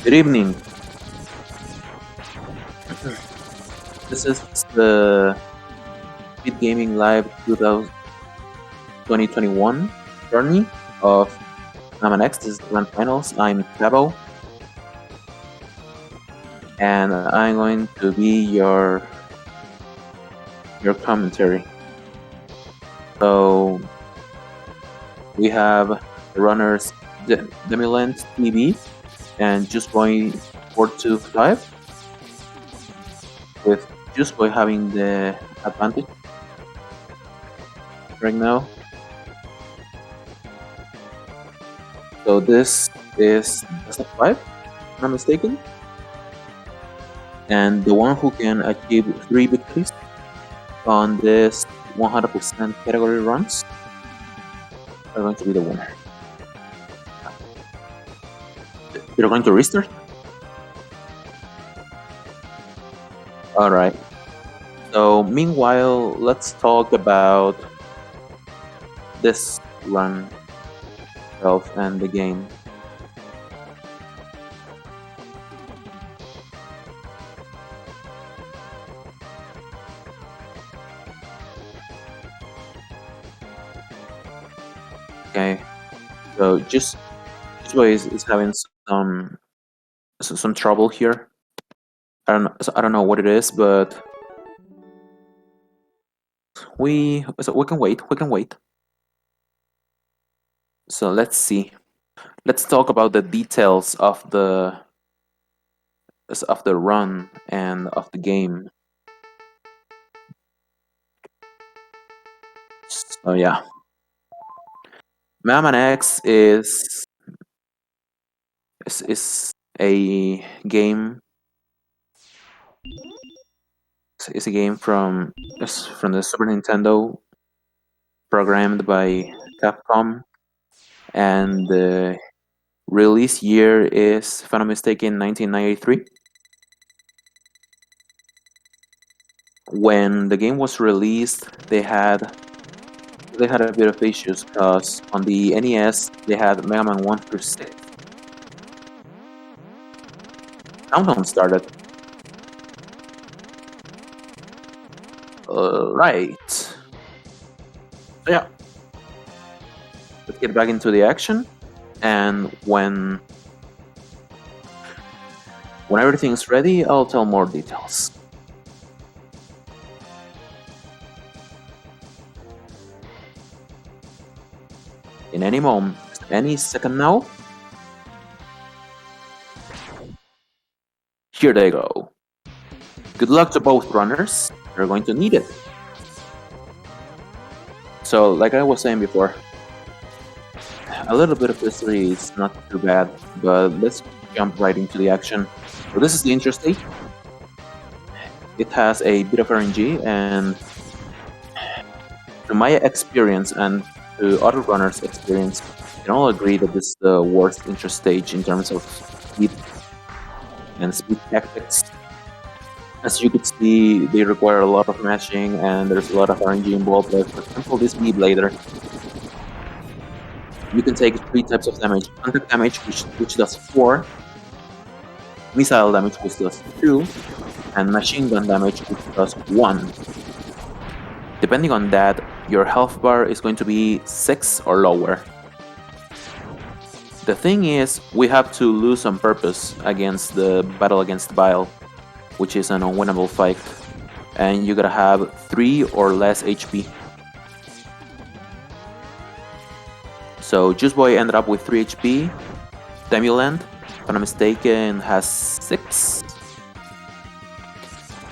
Good evening. This is the SpeedGaming Live 2021 journey of X. This is the Grandfinals. I'm Tabo, and I'm going to be your commentary. So we have the runners DemulantTV and Juiceboy425, with Juiceboy having the advantage right now. So this is best of 5, if I'm not mistaken. And the one who can achieve 3 victories on this 100% category runs are going to be the winner. You're going to restart? Alright. So meanwhile, let's talk about this run itself and the game. Okay, so Juiceboy is having some trouble here. I don't know what it is, but we can wait. We can wait. So let's see. Let's talk about the details of the run and of the game. So yeah, X is a game. It's a game from the Super Nintendo, programmed by Capcom, and the release year is, if I'm not mistaken, 1993. When the game was released, they had a bit of issues, because on the NES they had Mega Man 1 through 6. Countdown started. Right. So yeah, let's get back into the action, and when everything's ready, I'll tell more details. In any moment, any second now. Here they go. Good luck to both runners. They're going to need it. So, like I was saying before, a little bit of history is not too bad, but let's jump right into the action. So this is the interstate. It has a bit of RNG, and from my experience and to other runners' experience, we can all agree that this is the worst interstage in terms of speed and speed tactics. As you could see, they require a lot of mashing, and there's a lot of RNG involved. Like, for example, this V-Blader, you can take 3 types of damage: contact damage, which does 4, missile damage, which does 2, and machine gun damage, which does 1. Depending on that, your health bar is going to be 6 or lower. The thing is, we have to lose on purpose against the battle against Bile, which is an unwinnable fight, and you gotta have 3 or less HP. So Juiceboy ended up with 3 HP. Demulant, if I'm not mistaken, has 6.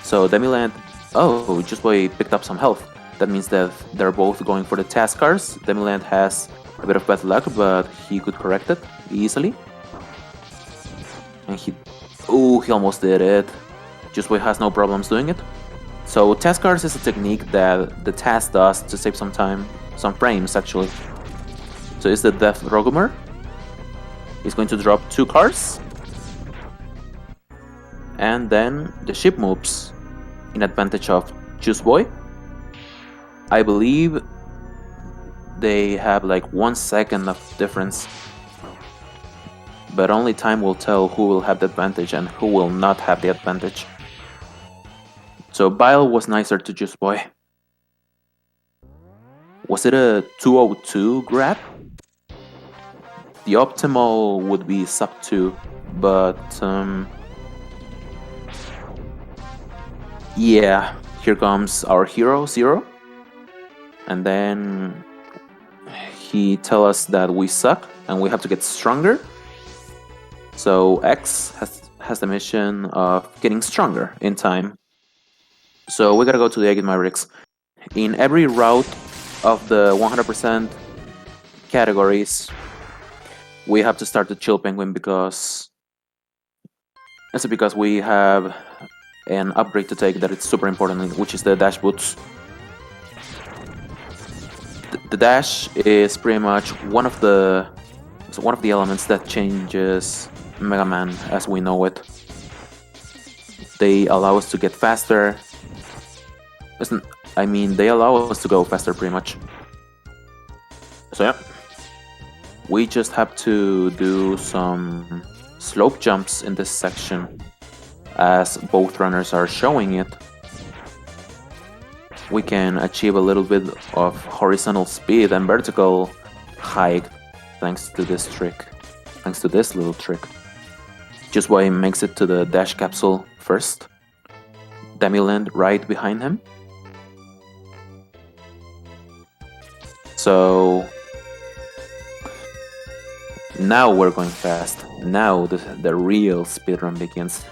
So Demulant, Juiceboy picked up some health. That means that they're both going for the task cards. Demulant has a bit of bad luck, but he could correct it easily. And he almost did it. Juiceboy has no problems doing it. So task cards is a technique that the task does to save some time, some frames actually. So it's the Death Rogumer. He's going to drop 2 cards. And then the ship moves in advantage of Juiceboy. I believe they have like 1 second of difference. But only time will tell who will have the advantage and who will not have the advantage. So Bile was nicer to Juiceboy. Was it a 202 grab? The optimal would be sub 2, but yeah, here comes our hero, Zero. And then he tells us that we suck and we have to get stronger. So X has the mission of getting stronger in time. So we gotta go to the Agate Mavericks. In every route of the 100% categories, we have to start the Chill Penguin because we have an upgrade to take that it's super important, which is the Dash Boots. The Dash is pretty much one of the elements that changes Mega Man as we know it. They allow us to get faster. They allow us to go faster pretty much. So yeah, we just have to do some slope jumps in this section as both runners are showing it. We can achieve a little bit of horizontal speed and vertical height thanks to this little trick. Juiceboy makes it to the dash capsule first. Demulant right behind him. So now we're going fast. Now the real speedrun begins.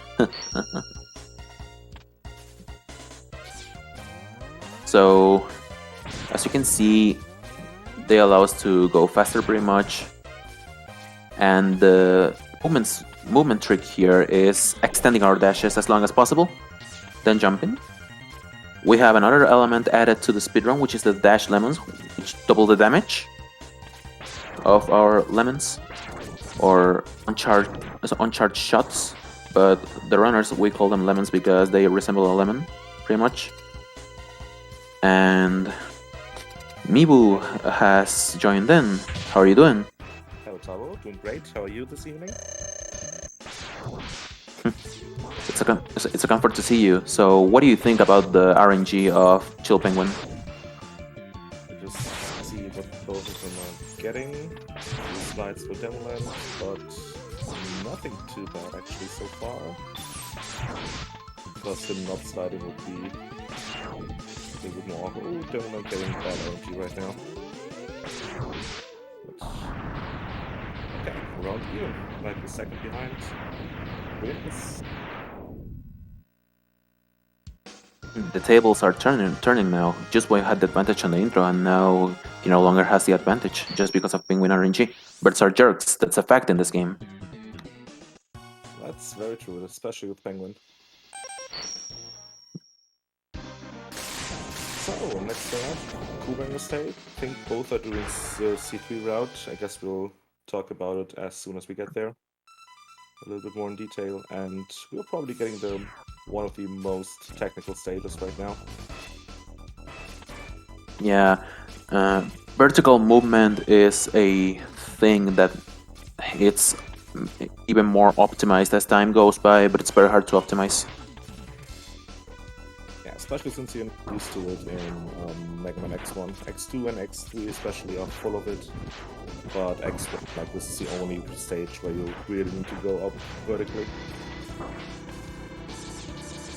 So as you can see, they allow us to go faster pretty much. And the movement trick here is extending our dashes as long as possible, then jumping. We have another element added to the speedrun, which is the dash lemons, which double the damage of our lemons, or uncharged shots. But the runners, we call them lemons because they resemble a lemon, pretty much. And Mibu has joined in. How are you doing? Hello, Taro. Doing great. How are you this evening? It's a comfort to see you. So, what do you think about the RNG of Chill Penguin? Just see what both of them are getting. Two slides for Demulant, but nothing too bad actually so far. Because him not sliding would be a bit more awkward. Oh, Demulant getting bad RNG right now. But, okay, around here, like a second behind. Wins. The tables are turning now. Juiceboy had the advantage on the intro, and now he no longer has the advantage just because of Penguin RNG. Birds are jerks. That's a fact in this game. That's very true, especially with Penguin. So, next up, Kubanger State. I think both are doing the C3 route. I guess we'll talk about it as soon as we get there. A little bit more in detail, and we're probably getting one of the most technical stages right now. Yeah, vertical movement is a thing that it's even more optimized as time goes by, but it's very hard to optimize. Yeah, especially since you're used to it in Mega Man X1. X2 and X3 especially are full of it, but X1, like, this is the only stage where you really need to go up vertically.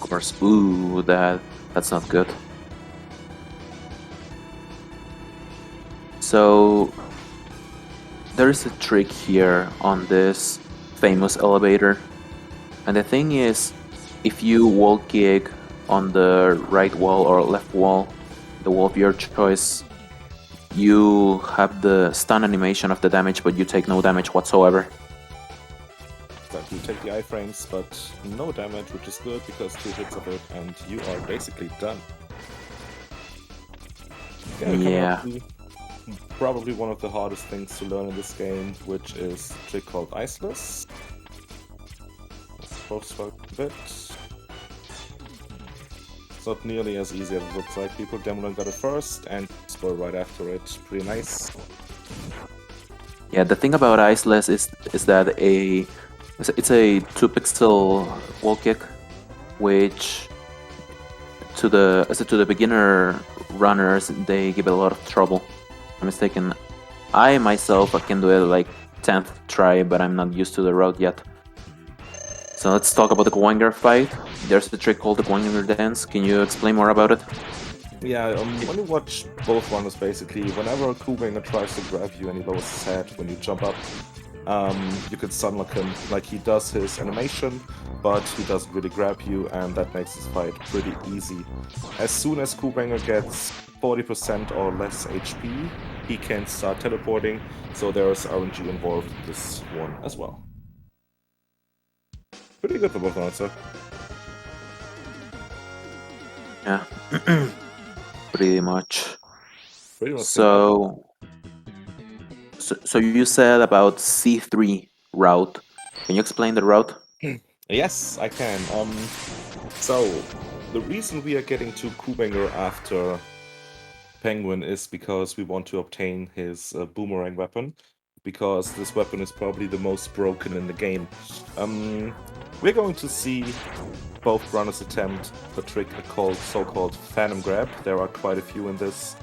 Of course, ooh, that's not good. So there is a trick here on this famous elevator, and the thing is, if you wall kick on the right wall or left wall, the wall of your choice, you have the stun animation of the damage, but you take no damage whatsoever. That You take the iframes, but no damage, which is good because 2 hits of it, and you are basically done. Okay, we're coming up to probably one of the hardest things to learn in this game, which is a trick called Iceless. Let's post a bit. It's not nearly as easy as it looks like. People Demulant got it first, and Juiceboy right after it. Pretty nice. Yeah, the thing about Iceless is that it's a 2-pixel wall kick, which to the beginner runners they give it a lot of trouble. If I'm mistaken, I myself can do it like 10th try, but I'm not used to the route yet. So let's talk about the Gwanger fight. There's a trick called the Gwanger dance. Can you explain more about it? Yeah, when you watch both runners, basically, whenever a Kubanger tries to grab you and he lowers his head when you jump up, you can stunlock him. Like, he does his animation, but he doesn't really grab you, and that makes this fight pretty easy. As soon as Kubanger gets 40% or less HP, he can start teleporting, so there's RNG involved in this one as well. Pretty good for both runners, sir. Yeah, pretty much. Pretty much. So you said about C3 route. Can you explain the route? Yes, I can. So the reason we are getting to Kubanger after Penguin is because we want to obtain his boomerang weapon, because this weapon is probably the most broken in the game. We're going to see both runners attempt a trick called so-called Phantom Grab. There are quite a few in this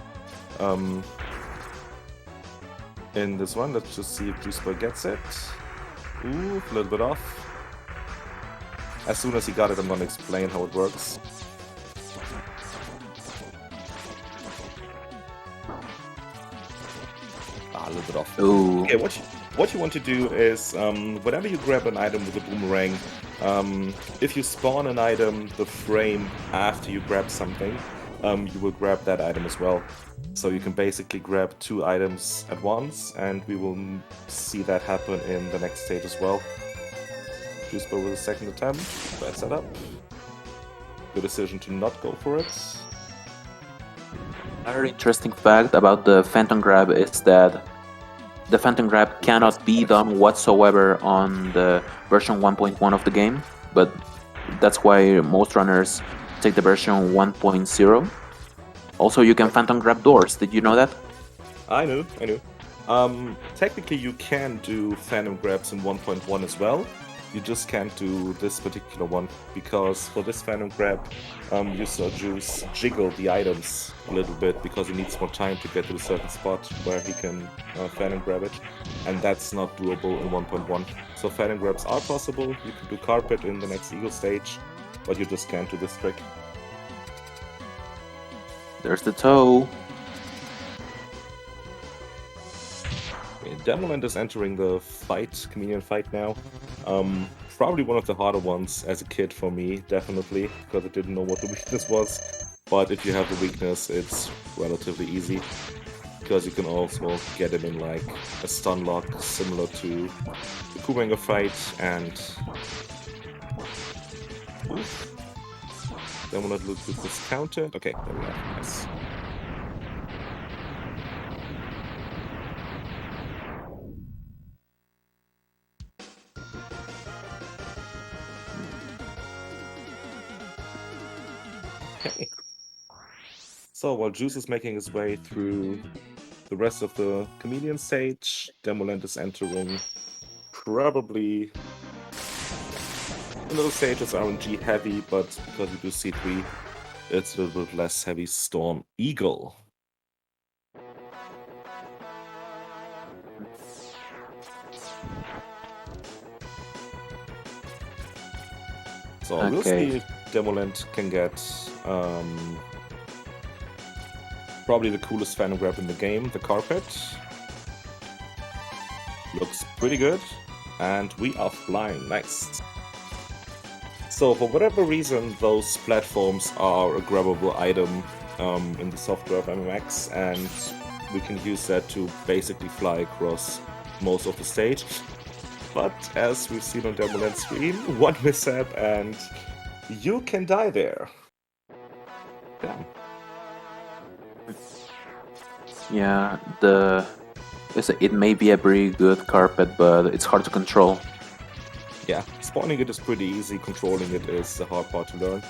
one. Let's just see if Juiceboy gets it. Ooh, a little bit off. As soon as he got it, I'm gonna explain how it works. A little bit off. Ooh. Okay, what you want to do is, whenever you grab an item with a boomerang, if you spawn an item the frame after you grab something, you will grab that item as well. So you can basically grab 2 items at once, and we will see that happen in the next stage as well. Juiceboy with a second attempt. Bad setup. Good decision to not go for it. Another interesting fact about the Phantom Grab is that the Phantom Grab cannot be done whatsoever on the version 1.1 of the game, but that's why most runners take the version 1.0. Also, you can Phantom Grab doors. Did you know that? I knew. Technically, you can do Phantom Grabs in 1.1 as well. You just can't do this particular one, because for this Phantom Grab, you saw Juice jiggle the items a little bit because he needs more time to get to a certain spot where he can Phantom Grab it, and that's not doable in 1.1. So Phantom Grabs are possible. You can do Carpet in the next Eagle stage, but you just can't do this trick. There's the toe. Demulant is entering the comedian fight now. Probably one of the harder ones as a kid for me, definitely, because I didn't know what the weakness was. But if you have the weakness, it's relatively easy, because you can also get it in like a stun lock, similar to the Kubanger fight, and Demulant looks discounted. Okay, there we go. Nice. Okay. So while Juice is making his way through the rest of the comedian stage, Demulant is entering probably another stage is RNG heavy, but because we do C3, it's a little bit less heavy. Storm Eagle. So we'll see if Demulant can get probably the coolest Phantom Grab in the game, the Carpet. Looks pretty good, and we are flying. Nice. So for whatever reason, those platforms are a grabbable item in the software of MMX, and we can use that to basically fly across most of the stage. But as we've seen on Demulant's screen, one mishap and you can die there. Damn. Yeah, it may be a pretty good carpet, but it's hard to control. Yeah, spawning it is pretty easy, controlling it is the hard part to learn.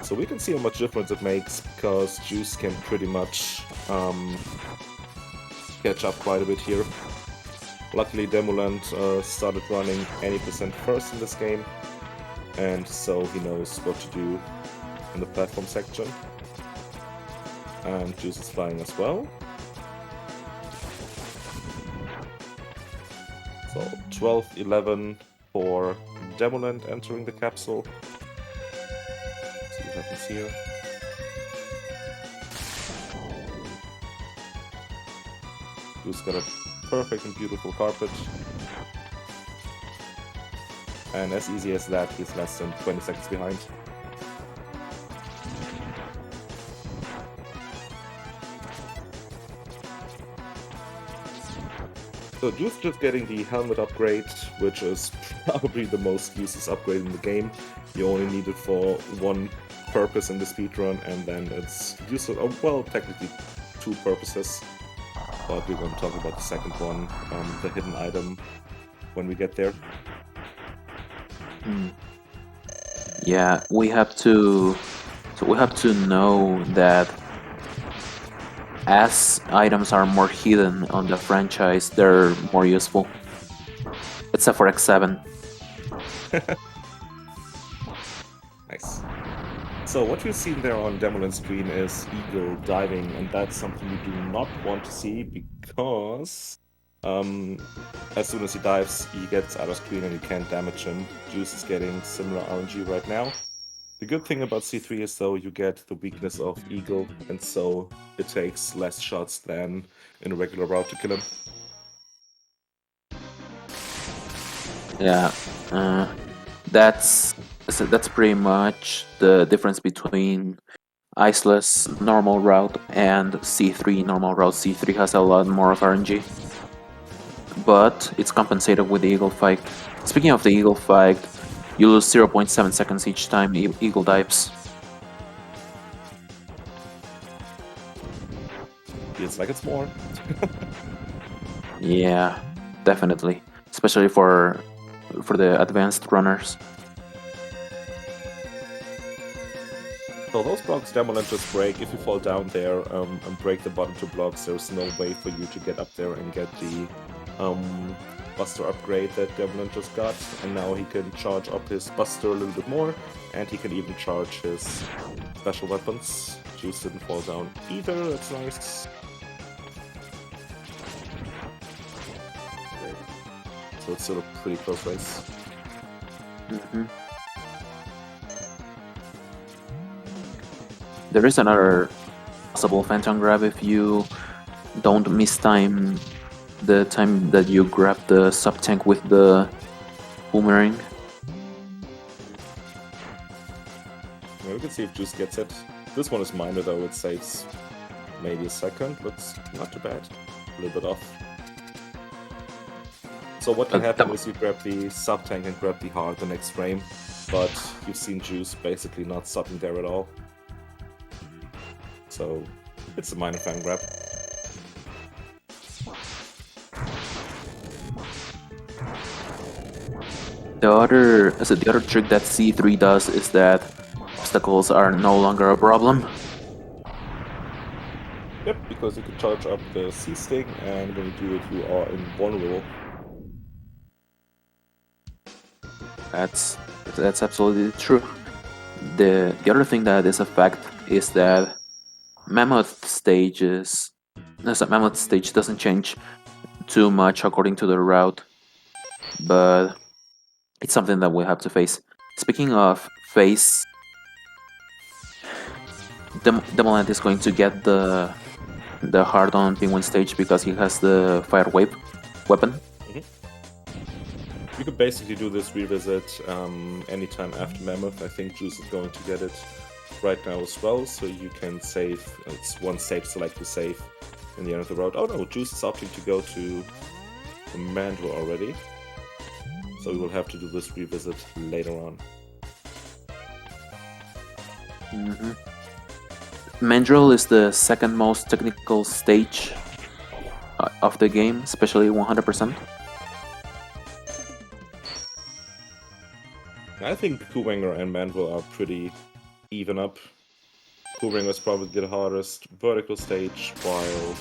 So we can see how much difference it makes, because Juice can pretty much catch up quite a bit here. Luckily Demulant started running 80% first in this game, and so he knows what to do in the platform section. And Juice is flying as well. So 12-11 for Demulant entering the capsule. Let's see what happens here. Juice got a perfect and beautiful carpet. And as easy as that, he's less than 20 seconds behind. So Juice just getting the helmet upgrade, which is probably the most useless upgrade in the game. You only need it for one purpose in the speedrun, and then it's useful, well, technically two purposes. But we're going to talk about the second one, the hidden item, when we get there. Yeah, we have to know that as items are more hidden on the franchise, they're more useful. Except for X7. Nice. So what we've seen there on Demulant's screen is Eagle diving, and that's something we do not want to see, because as soon as he dives, he gets out of screen and you can't damage him. Juice is getting similar RNG right now. The good thing about C3 is, though, you get the weakness of Eagle, and so it takes less shots than in a regular route to kill him. Yeah, that's pretty much the difference between Iceless normal route and C3 normal route. C3 has a lot more of RNG, but it's compensated with the Eagle fight. Speaking of the Eagle fight, you lose 0.7 seconds each time Eagle dives. Feels like it's more. Yeah, definitely, especially for the advanced runners. So those blocks Demulant just break. If you fall down there and break the bottom two blocks, there's no way for you to get up there and get the Buster upgrade that Demulant just got. And now he can charge up his Buster a little bit more, and he can even charge his special weapons. Juice didn't fall down either, that's nice. Okay. So it's still a pretty close race. There is another possible Phantom grab if you don't mistime the time that you grab the sub-tank with the boomerang. Yeah, we can see if Juice gets it. This one is minor though, it saves maybe a second. Looks not too bad. A little bit off. So what can happen is you grab the sub-tank and grab the heart the next frame, but you've seen Juice basically not stopping there at all. So it's a minor fan grab. The other trick that C3 does is that obstacles are no longer a problem. Yep, because you can charge up the C stick, and when you do it, you are invulnerable. That's absolutely true. The other thing that is a fact is that Mammoth stage doesn't change too much according to the route, but it's something that we have to face. Speaking of face, Demulant is going to get the hard on Penguin stage because he has the fire wave weapon. You could basically do this revisit anytime after Mammoth. I think Juice is going to get it right now as well, so you can save. It's one save select to save in the end of the road. Oh no, Juice is opting to go to Commander already. so we will have to do this revisit later on. Mandrill is the second most technical stage of the game, especially 100%. I think Kuwanger and Mandrill are pretty even up. Kuwanger is probably the hardest vertical stage, while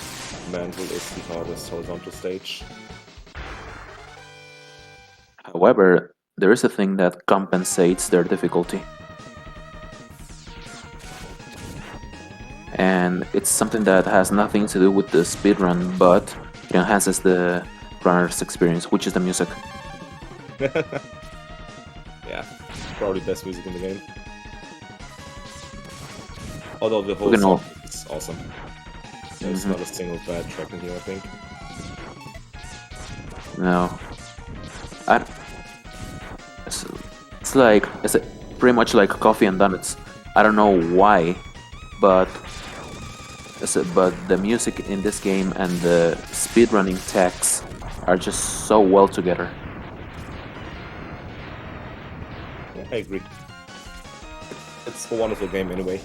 Mandrill is the hardest horizontal stage. However, there is a thing that compensates their difficulty. And it's something that has nothing to do with the speedrun, but it enhances the runner's experience, which is the music. Yeah, probably best music in the game. Although the whole song is awesome. There's not a single bad track in here, I think. No. It's pretty much like coffee and donuts. I don't know why, but the music in this game and the speedrunning techs are just so well together. Yeah, I agree. It's a wonderful game anyway.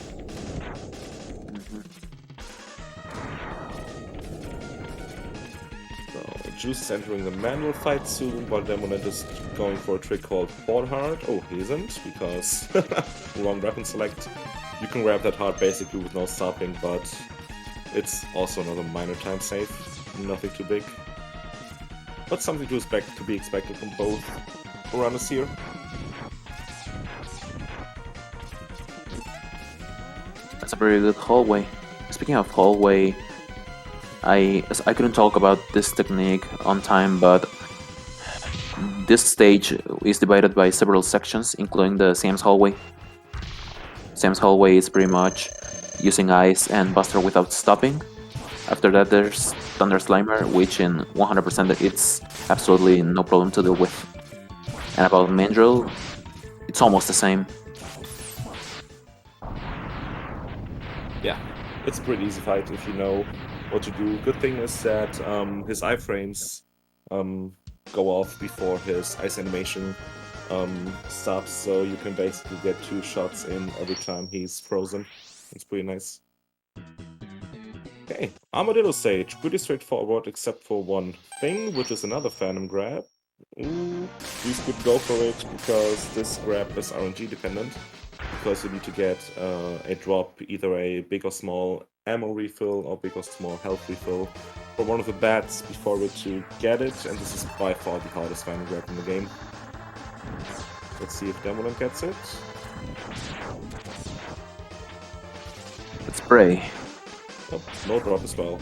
Juice is entering the manual fight soon, while Demulant is going for a trick called Fall Hard. Oh, he isn't, because wrong weapon select. You can grab that hard basically with no stopping, but it's also another minor time save. Nothing too big. But something to be expected from both runners here. That's a very good hallway. Speaking of hallway, I couldn't talk about this technique on time, but this stage is divided by several sections, including the Sam's hallway. Sam's hallway is pretty much using ice and Buster without stopping. After that there's Thunder Slimer, which in 100% it's absolutely no problem to deal with. And about Mandrill, it's almost the same. Yeah, it's a pretty easy fight if you know what to do. Good thing is that his iframes go off before his ice animation stops, so you can basically get 2 shots in every time he's frozen. It's pretty nice. Okay, Armadillo stage. Pretty straightforward except for one thing, which is another Phantom grab. Ooh, you could go for it because this grab is RNG dependent. Because you need to get a drop, either a big or small ammo refill or big or small health refill for one of the bats before it to get it, and this is by far the hardest final grab in the game. Let's see if Demulant gets it. Let's pray. Oh, no drop as well.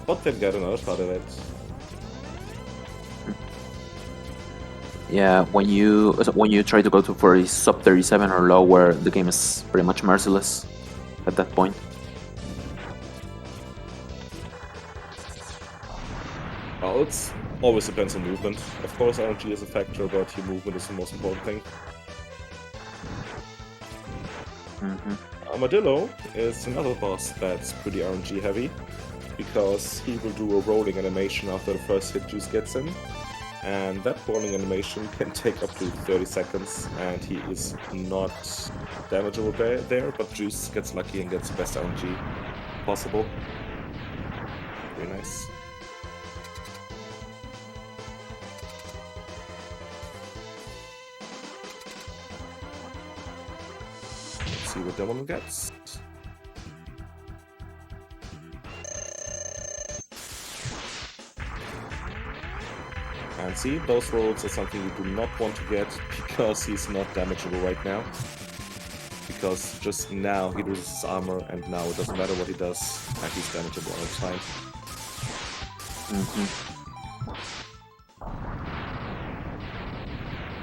But they've got another shot at it. Yeah, when you try to go for a sub 37 or lower, the game is pretty much merciless at that point. Well, it always depends on movement. Of course, RNG is a factor, but your movement is the most important thing. Armadillo is another boss that's pretty RNG heavy, because he will do a rolling animation after the first hit Juice gets in. And that rolling animation can take up to 30 seconds, and he is not damageable there, but Juice gets lucky and gets the best RNG possible. Very nice. Let's see what Demulant gets. And see, those rolls are something you do not want to get, because he's not damageable right now. Because just now he loses his armor, and now it doesn't matter what he does, and he's damageable all the time.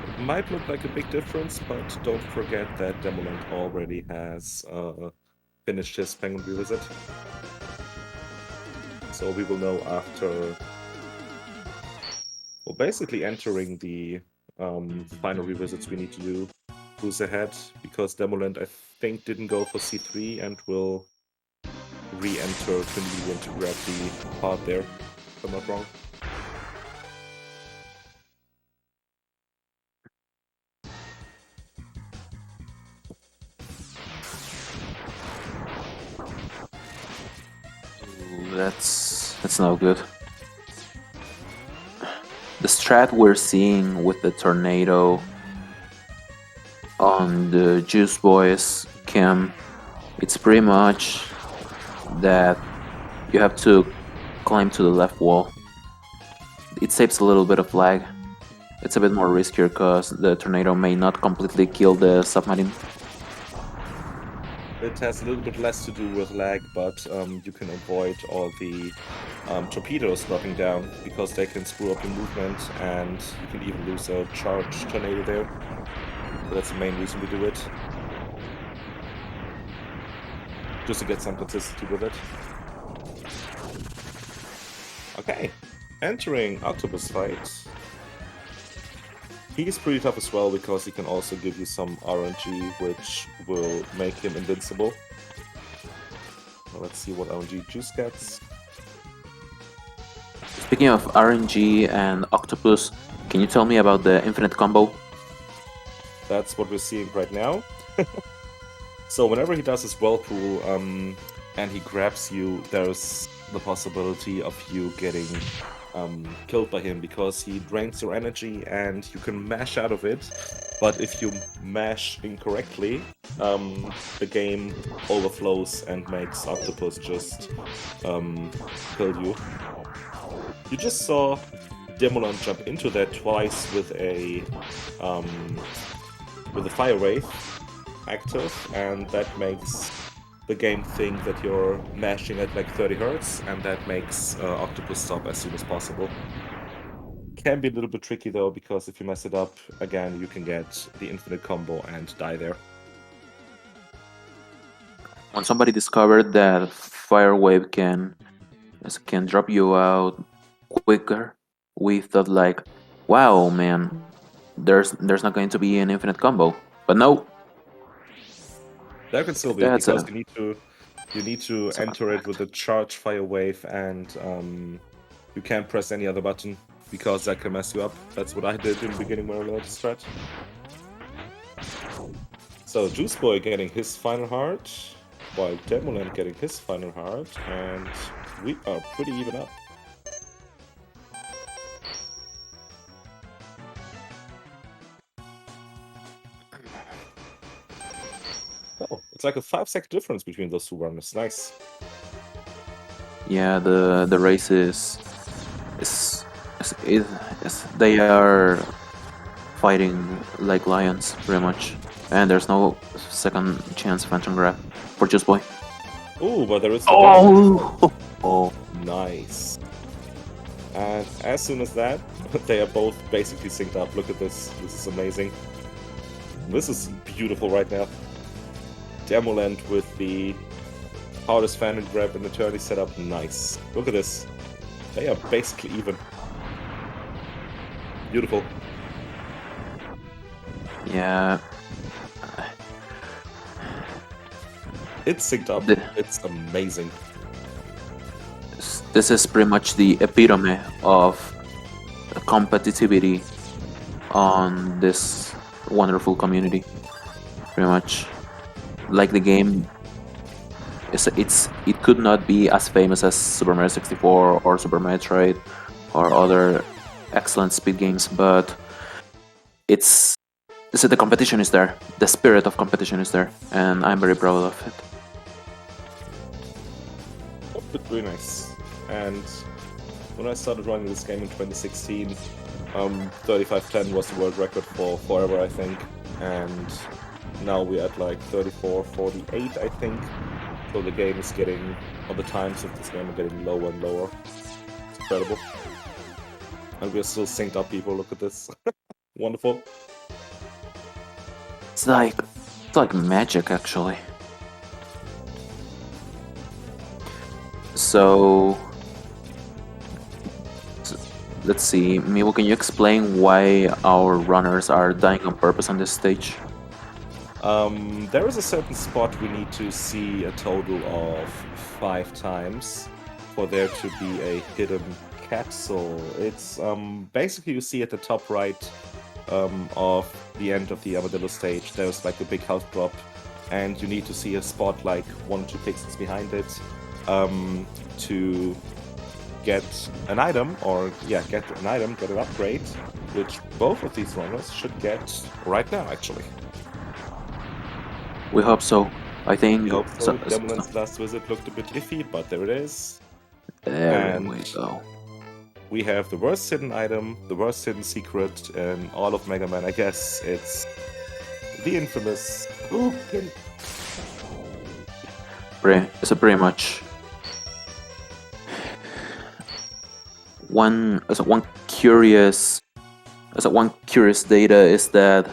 It might look like a big difference, but don't forget that Demulant already has finished his Penguin Revisit. So we will know after... Well, basically entering the final revisits we need to do who's ahead, because Demulant, I think, didn't go for C3 and will re-enter Chameleon to grab the part there, if I'm not wrong. that's no good. The strat we're seeing with the tornado on the Juice Boys cam, it's pretty much that you have to climb to the left wall. It saves a little bit of lag. It's a bit more riskier because the tornado may not completely kill the submarine. It has a little bit less to do with lag, but you can avoid all the torpedoes dropping down because they can screw up your movement, and you can even lose a charged tornado there. So that's the main reason we do it. Just to get some consistency with it. Okay, entering Octopus Fight. He's pretty tough as well because he can also give you some RNG, which will make him invincible. Well, let's see what RNG Juice gets. Speaking of RNG and Octopus, can you tell me about the infinite combo? That's what we're seeing right now. So whenever he does his whirlpool and he grabs you, there's the possibility of you getting killed by him because he drains your energy and you can mash out of it. But if you mash incorrectly, the game overflows and makes Octopus just kill you. You just saw Demulant jump into that twice with a fire wave active, and that makes the game think that you're mashing at like 30 Hz, and that makes Octopus stop as soon as possible. Can be a little bit tricky though, because if you mess it up, again, you can get the infinite combo and die there. When somebody discovered that fire wave can drop you out quicker, we thought like, wow, man, there's not going to be an infinite combo. But no. That could still be, That's because you need to enter it with a charge fire wave, and you can't press any other button because that can mess you up. That's what I did in the beginning when I learned this strat. So Juiceboy getting his final heart, while Demulant getting his final heart, and we are pretty even up. Oh, it's like a 5-second difference between those two runners. Nice. Yeah, the race is they are fighting like lions, pretty much, and there's no second chance phantom grab for Juiceboy. Ooh, but there is. Oh, nice. And as soon as that, they are both basically synced up. Look at this. This is amazing. This is beautiful right now. Demulant with the hardest phantom grab in eternity setup. Nice. Look at this. They are basically even. Beautiful. yeah. It's synced up. It's amazing. This is pretty much the epitome of competitivity on this wonderful community. Pretty much, like the game, it could not be as famous as Super Mario 64 or Super Metroid or other excellent speed games, but the competition is there. The spirit of competition is there, and I'm very proud of it. It's really nice. And when I started running this game in 2016, 3510 was the world record for forever, I think. And now we're at like 3448, I think. So the game is getting, or the times of this game are getting lower and lower. It's incredible. And we're still synced up, people. Look at this. Wonderful. It's like magic, actually. So let's see, Miwo, can you explain why our runners are dying on purpose on this stage? There is a certain spot we need to see a total of 5 times for there to be a hidden capsule. It's basically you see at the top right of the end of the Armadillo stage, there's like a big health drop, and you need to see a spot like 1 or 2 pixels behind it. to get an item, get an upgrade, which both of these runners should get right now, actually. We hope so. I think We hope so. Demulant's last visit looked a bit iffy, but there it is. There we go. We have the worst hidden item, the worst hidden secret in all of Mega Man. I guess it's the infamous Hadouken. Pretty much one curious data is that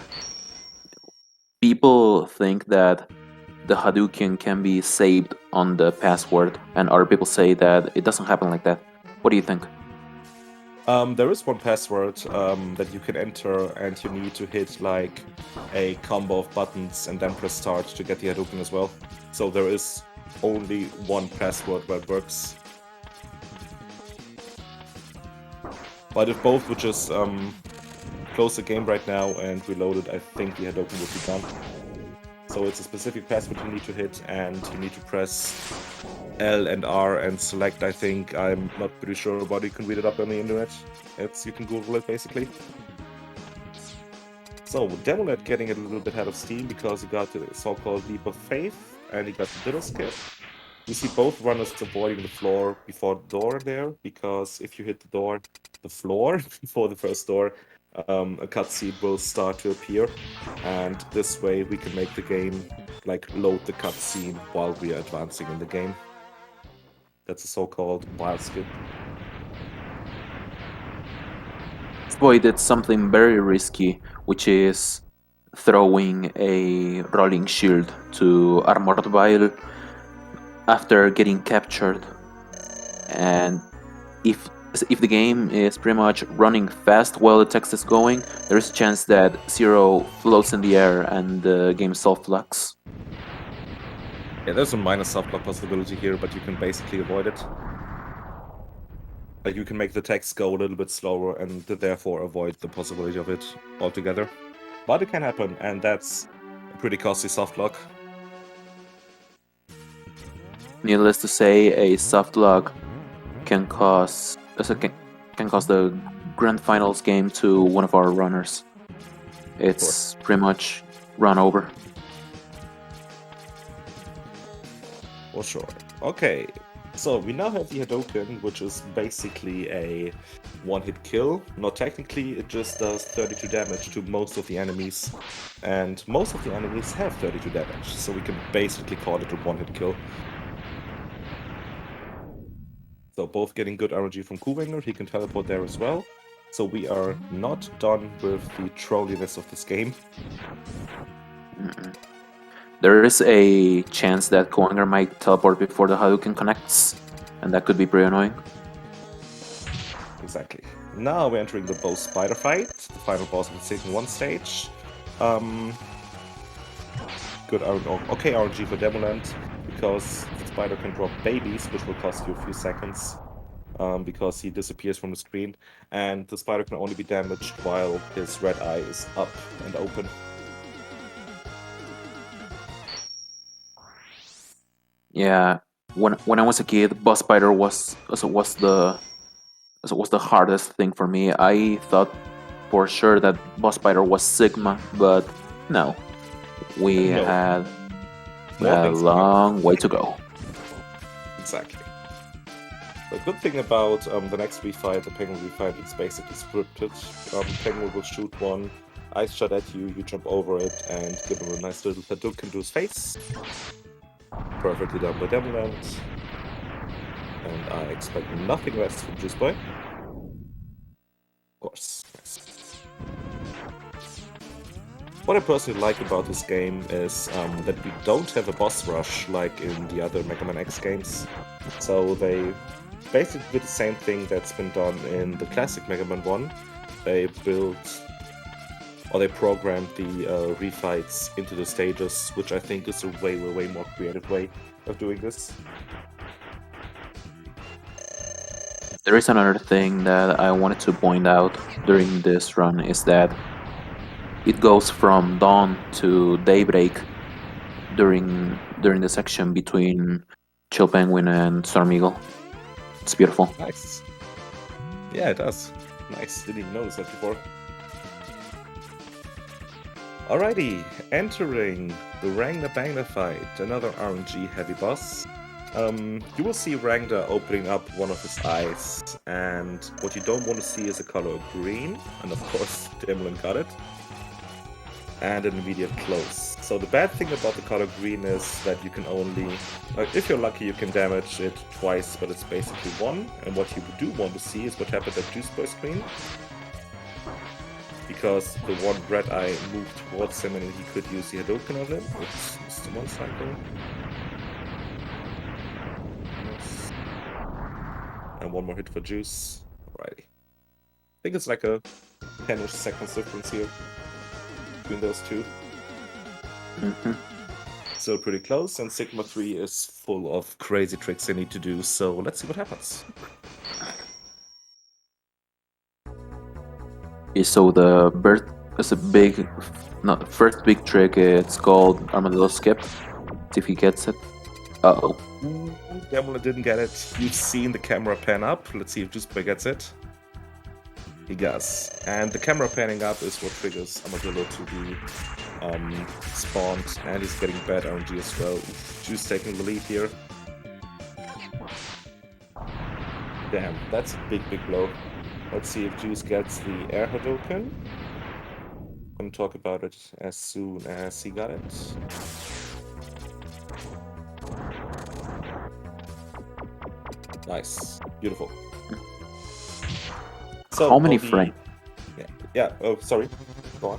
people think that the Hadouken can be saved on the password, and other people say that it doesn't happen like that. What do you think? There is one password that you can enter, and you need to hit like a combo of buttons and then press start to get the Hadouken as well. So there is only one password where it works. But if both would just close the game right now and reload it, I think the Hadouken would be done. So it's a specific password you need to hit, and you need to press L and R and select, I think. I'm not pretty sure, but you can read it up on the internet. You can Google it, basically. So, Demulant getting a little bit ahead of steam because he got the so-called Leap of Faith, and he got the Little Skip. You see both runners avoiding the floor before the door there, because if you hit the floor before the first door, a cutscene will start to appear, and this way we can make the game load the cutscene while we are advancing in the game. That's a so-called wild skip. This boy did something very risky, which is throwing a rolling shield to Armored Vile after getting captured. And if the game is pretty much running fast while the text is going, there is a chance that Zero floats in the air and the game soft-locks. Yeah, there's a minor soft-lock possibility here, but you can basically avoid it. You can make the text go a little bit slower and therefore avoid the possibility of it altogether. But it can happen, and that's a pretty costly soft-lock. Needless to say, a soft-lock can cost the Grandfinals game to one of our runners. It's pretty much run over. For sure. Okay, so we now have the Hadouken, which is basically a one-hit kill. Not technically, it just does 32 damage to most of the enemies. And most of the enemies have 32 damage, so we can basically call it a one-hit kill. So both getting good RNG from Kuhwanger, he can teleport there as well. So we are not done with the trolliness of this game. There is a chance that Kuhwanger might teleport before the Hadouken connects, and that could be pretty annoying. Exactly. Now we're entering the boss spider fight, the final boss of the Season 1 stage. Good okay RNG for Demulant, because the spider can drop babies, which will cost you a few seconds, because he disappears from the screen, and the spider can only be damaged while his red eye is up and open. Yeah, when I was a kid, boss spider was the hardest thing for me. I thought for sure that boss spider was Sigma, but no, we had a long way to go. Exactly. The good thing about the next refight, the Penguin refight, it's basically scripted. Penguin will shoot one ice shot at you, you jump over it and give him a nice little Hadouken to his face. Perfectly done by Demulant. And I expect nothing less from Juiceboy. Of course. Yes. What I personally like about this game is that we don't have a boss rush like in the other Mega Man X games. So they basically did the same thing that's been done in the classic Mega Man 1. They programmed the refights into the stages, which I think is a way more creative way of doing this. There is another thing that I wanted to point out during this run, is that it goes from dawn to daybreak during the section between Chill Penguin and Storm Eagle. It's beautiful. Nice. Yeah, it does. Nice. Didn't even notice that before. Alrighty, entering the Rangda Bangda fight, another RNG heavy boss. You will see Rangda opening up one of his eyes, and what you don't want to see is the color green, and of course Demulant got it, and an immediate close. So the bad thing about the color green is that you can only, if you're lucky, you can damage it twice, but it's basically one, and what you do want to see is what happened at Juiceboy screen, because the one red eye moved towards him and he could use the Hadouken on him, which is the one cycle. And one more hit for Juice. Alrighty. I think it's like a 10-ish seconds difference here between those two. So pretty close, and Sigma 3 is full of crazy tricks they need to do, so let's see what happens. So the bird is a big, first big trick. It's called Armadillo Skip. See if he gets it. Uh-oh. Demulant didn't get it. You've seen the camera pan up. Let's see if Juiceboy gets it. He does. And the camera panning up is what triggers Armadillo to be spawned. And he's getting bad RNG as well. Juice taking the lead here. Damn, that's a big, big blow. Let's see if Juice gets the air Hadouken. I'm gonna talk about it as soon as he got it. Nice. Beautiful. So how many frames? Yeah. Oh, sorry. Go on.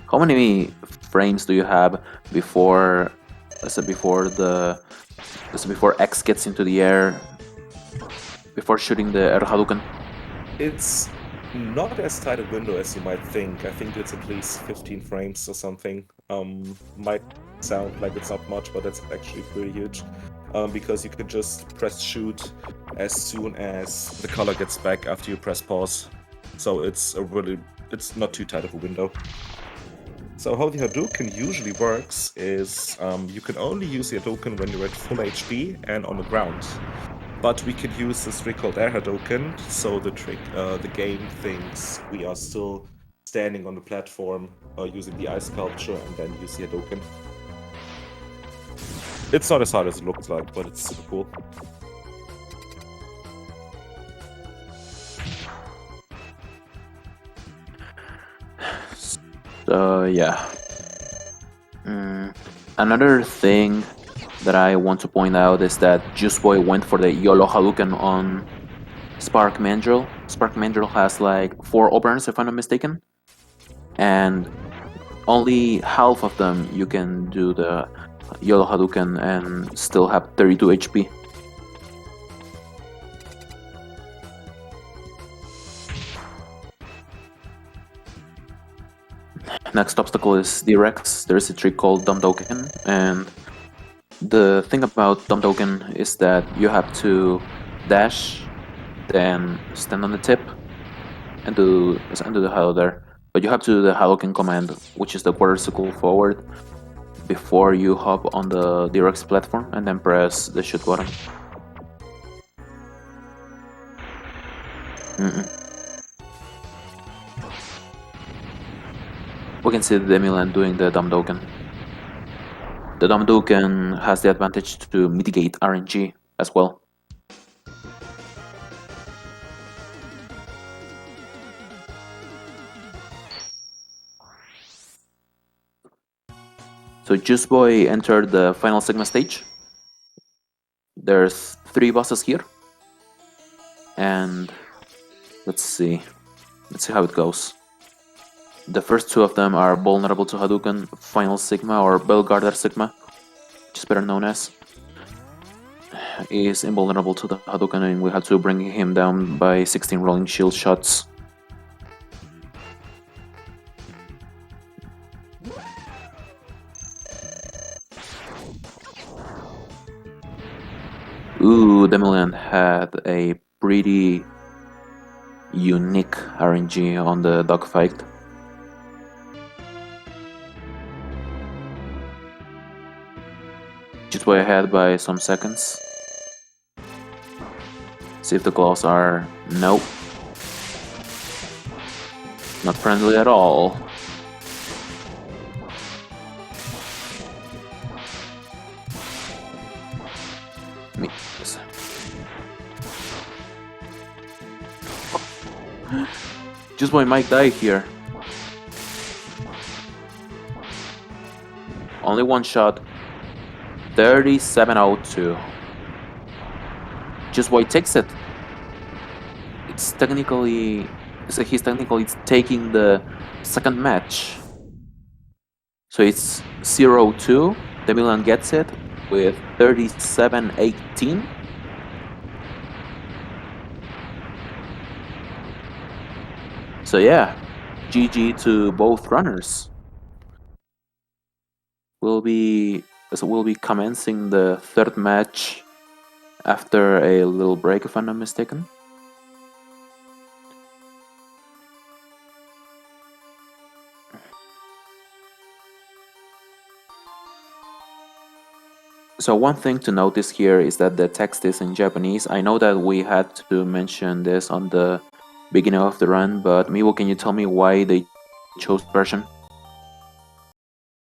How many frames do you have before X gets into the air, before shooting the air Hadouken? It's not as tight a window as you might think. I think it's at least 15 frames or something. Might sound like it's not much, but that's actually pretty huge. Because you can just press shoot as soon as the color gets back after you press pause. So it's not too tight of a window. So how the Hadouken usually works is you can only use the Hadouken when you're at full HP and on the ground. But we can use this trick called air Hadouken, so the game thinks we are still standing on the platform using the ice sculpture and then use the Hadouken. It's not as hard as it looks like, but it's super cool. Yeah. Another thing that I want to point out is that Juiceboy went for the YOLO Hadouken on Spark Mandrill. Spark Mandrill has like 4 operands, if I'm not mistaken, and only half of them you can do the YOLO Hadouken and still have 32 HP. Next obstacle is D-Rex. There's a trick called Dumb Token, and the thing about Dumb Token is that you have to dash, then stand on the tip, and do the Halo there. But you have to do the Hadouken command, which is the quarter circle forward, before you hop on the D-Rex platform, and then press the shoot button. We can see the Demulant doing the Dumb Token. The Dumb Token has the advantage to mitigate RNG as well. So Juiceboy entered the final Sigma stage. There's 3 bosses here. And let's see how it goes. The first 2 of them are vulnerable to Hadouken. Final Sigma, or Belgarder Sigma, which is better known as, is invulnerable to the Hadouken, and we have to bring him down by 16 rolling shield shots. Ooh, Demulant had a pretty unique RNG on the dogfight. Juiceboy ahead by some seconds. See if the claws are... Nope. Not friendly at all. Juiceboy might die here. Only one shot. 3702. Juiceboy takes it. It's technically... He's technically taking the second match. So it's 0-2. Demulant gets it with 37-18. So yeah, GG to both runners. We'll be commencing the third match after a little break, if I'm not mistaken. So one thing to notice here is that the text is in Japanese. I know that we had to mention this on the beginning of the run, but Miwo, can you tell me why they chose version?